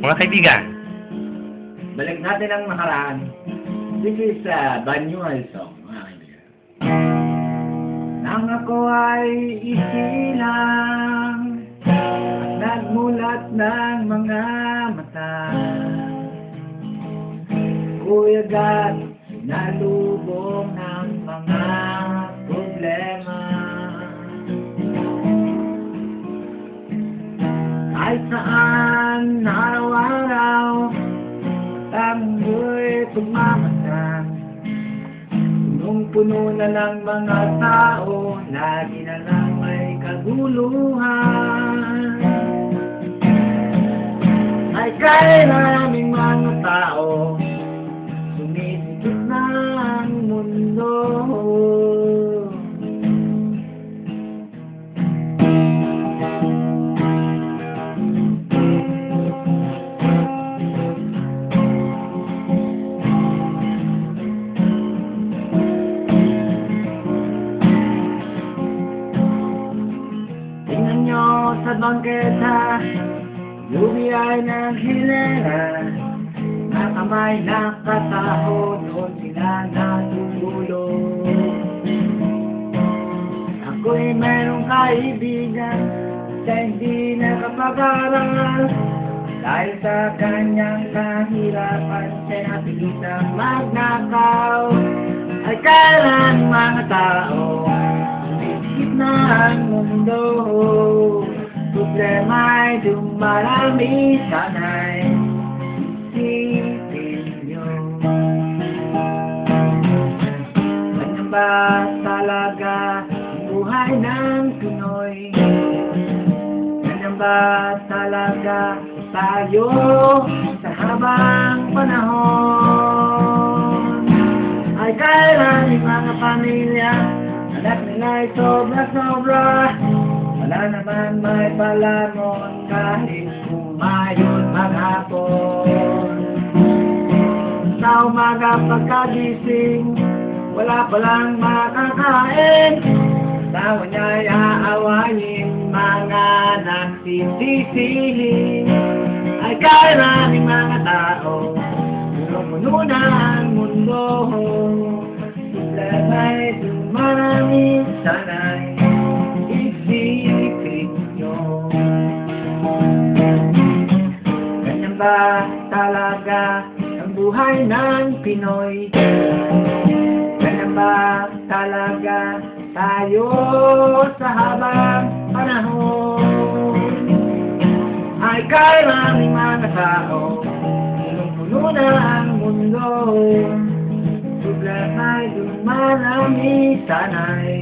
Mga kaibigan, Balik natin ang nakaraan. This is a Banyual song, mga kaibigan. Nang ako ay isilang at nagmulat ng mga mata, ako'y agad nalubong ng mga problema. Ay saan araw-araw tamo'y pagmamasdan, punong-puno na ng mga tao, lagi na lang may kaguluhan. Ay kaya naming mga tao, sumisikip na ang mundo. Sa bangketa, lubi ay naghilera, na kamay nakataho, doon sila natutulog. Ako'y mayroong kaibigan na hindi nakapag-aral, dahil sa kanyang kahirapan siya'y napilitang magnakaw. Ay kailan mga tao, sumisikip na ang mundo, problema'y dumarami, sana'y isipin nyo. Ganyan ba talaga ang buhay ng Pinoy? Ganyan ba talaga tayo sa habang panahon? Ay kailan yung mga pamilya, anak nila'y sobra-sobra, wala naman may palamon kahit kumayon maghapon. Sa umaga pagkagising, wala palang makakain, tawa niya'y aawayin, mga nagsisisihin. Ay kailan mga tao, puno-puno na ang mundo, problema'y dumarami, sana'y isipin nyo. Ganyan ba talaga ang buhay ng Pinoy? Ganyan ba talaga tayo sa habang panahon? Ay kailan mga tao, punong-puno na ang mundo, problema'y dumarami, sana'y